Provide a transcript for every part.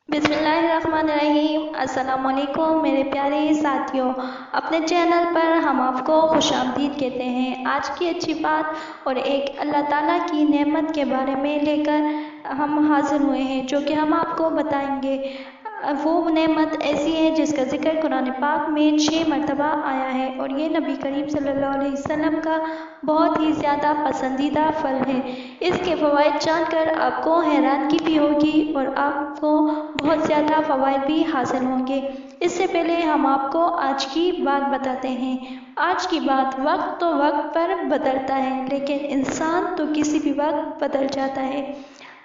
बिस्मिल्लाहिर्रहमानिर्रहीम। अस्सलामुअलैकुम मेरे प्यारे साथियों, अपने चैनल पर हम आपको खुशामदीद कहते हैं। आज की अच्छी बात और एक अल्लाह ताला की नेमत के बारे में लेकर हम हाजिर हुए हैं, जो कि हम आपको बताएंगे। वो नेमत ऐसी है जिसका जिक्र कुरान पाक में 6 मरतबा आया है और ये नबी करीम सल्लल्लाहु अलैहि वसल्लम का बहुत ही ज़्यादा पसंदीदा फल है। इसके फ़वाइद जानकर आपको हैरानगी भी होगी और आपको बहुत ज़्यादा फ़वाइद भी हासिल होंगे। इससे पहले हम आपको आज की बात बताते हैं। आज की बात, वक्त तो वक्त पर बदलता है, लेकिन इंसान तो किसी भी वक्त बदल जाता है।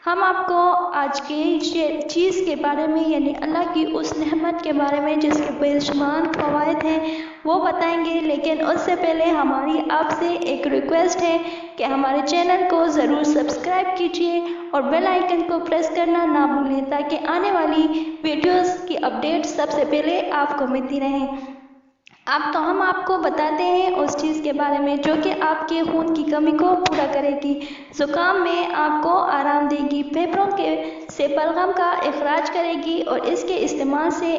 हम आपको आज की चीज़ के बारे में, यानी अल्लाह की उस नेमत के बारे में जिसके बेशुमार फ़वाइद हैं, वो बताएंगे। लेकिन उससे पहले हमारी आपसे एक रिक्वेस्ट है कि हमारे चैनल को ज़रूर सब्सक्राइब कीजिए और बेल आइकन को प्रेस करना ना भूलें, ताकि आने वाली वीडियोस की अपडेट सबसे पहले आपको मिलती रहें। अब तो हम आपको बताते हैं उस चीज़ के बारे में जो कि आपके खून की कमी को पूरा करेगी, ज़ुकाम में आपको आराम देगी, फेफड़ों के से बलगम का इखराज करेगी और इसके इस्तेमाल से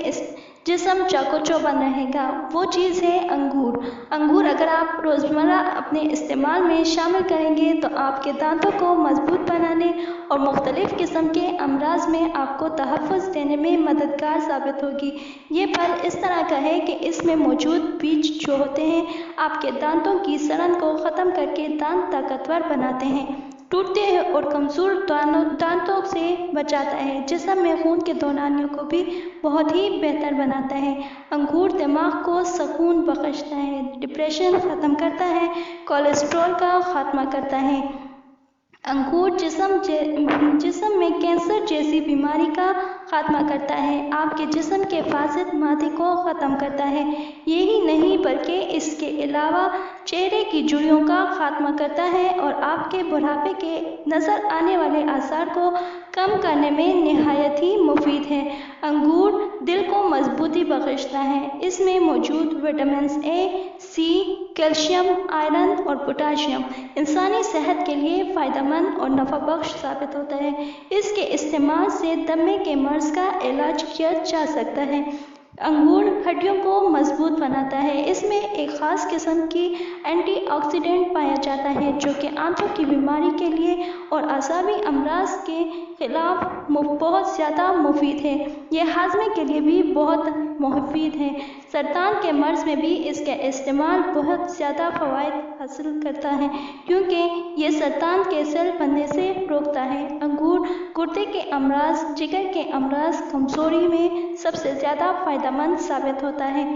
जिस्म चाको-चौबंद रहेगा। वो चीज़ है अंगूर। अंगूर अगर आप रोज़मर्रा अपने इस्तेमाल में शामिल करेंगे तो आपके दांतों को मजबूत बनाने और मुख्तलिफ़ किस्म के अमराज में आपको तहफ़्फ़ुज़ देने में मददगार साबित होगी। ये फल इस तरह का है कि इसमें मौजूद बीज जो होते हैं आपके दांतों की सड़न को ख़त्म करके दांत ताकतवर बनाते हैं, टूटते हैं और कमज़ोर दांतों से बचाता है, जिस्म में खून के दौरानियों को भी बहुत ही बेहतर बनाता है। अंगूर दिमाग को सुकून बख्शता है, डिप्रेशन ख़त्म करता है, कोलेस्ट्रॉल का ख़ात्मा करता है। अंगूर जिस्म में कैंसर जैसी बीमारी का ख़ात्मा करता है, आपके जिस्म के फासिद मादे को ख़त्म करता है। यही नहीं बल्कि इसके अलावा चेहरे की झुर्रियों का ख़ात्मा करता है और आपके बुढ़ापे के नज़र आने वाले आसार को कम करने में निहायत ही मुफीद है। अंगूर दिल को मजबूती बख्शता है। इसमें मौजूद vitamin A, C, calcium, iron और पोटाशियम इंसानी सेहत के लिए फ़ायदेमंद और नफ़ा बख्श साबित होता है। इसके इस्तेमाल से दमे के मर्ज़ का इलाज किया जा सकता है। अंगूर हड्डियों को मजबूत बनाता है। इसमें एक ख़ास किस्म की एंटीऑक्सीडेंट पाया जाता है जो कि आंतों की बीमारी के लिए और असाबी अमराज के ख़िलाफ़ बहुत ज़्यादा मुफीद है। यह हाजमे के लिए भी बहुत मुफीद है। सरतान के मर्ज़ में भी इसका इस्तेमाल बहुत ज़्यादा फ़वाइद हासिल करता है, क्योंकि ये सरतान के सेल बनने से रोकता है। अंगूर गुर्दे के अमराज, जिगर के अमराज, कमज़ोरी में सबसे ज़्यादा फ़ायदेमंद साबित होता है।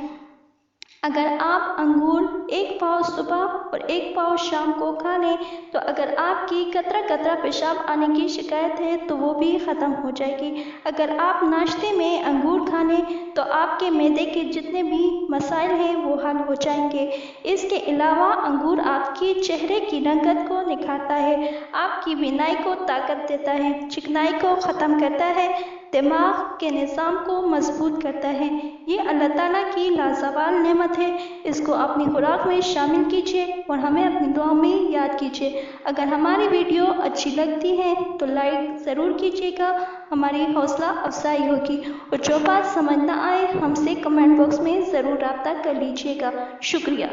अगर आप अंगूर एक पाव सुबह और एक पाव शाम को खा लें तो अगर आपकी कतरा कतरा पेशाब आने की शिकायत है तो वो भी ख़त्म हो जाएगी। अगर आप नाश्ते में अंगूर खा लें तो आपके मैदे के जितने भी मसाइल हैं वो हल हो जाएंगे। इसके अलावा अंगूर आपकी चेहरे की रंगत को निखारता है, आपकी बीनाई को ताकत देता है, चिकनाई को ख़त्म करता है, दिमाग के निज़ाम को मजबूत करता है। ये अल्लाह ताला की लाजवाब नेमत है। इसको अपनी खुराक में शामिल कीजिए और हमें अपनी दुआ में याद कीजिए। अगर हमारी वीडियो अच्छी लगती है तो लाइक ज़रूर कीजिएगा, हमारी हौसला अफजाई होगी। और जो बात समझ ना आए हमसे कमेंट बॉक्स में ज़रूर रब्ता कर लीजिएगा। शुक्रिया।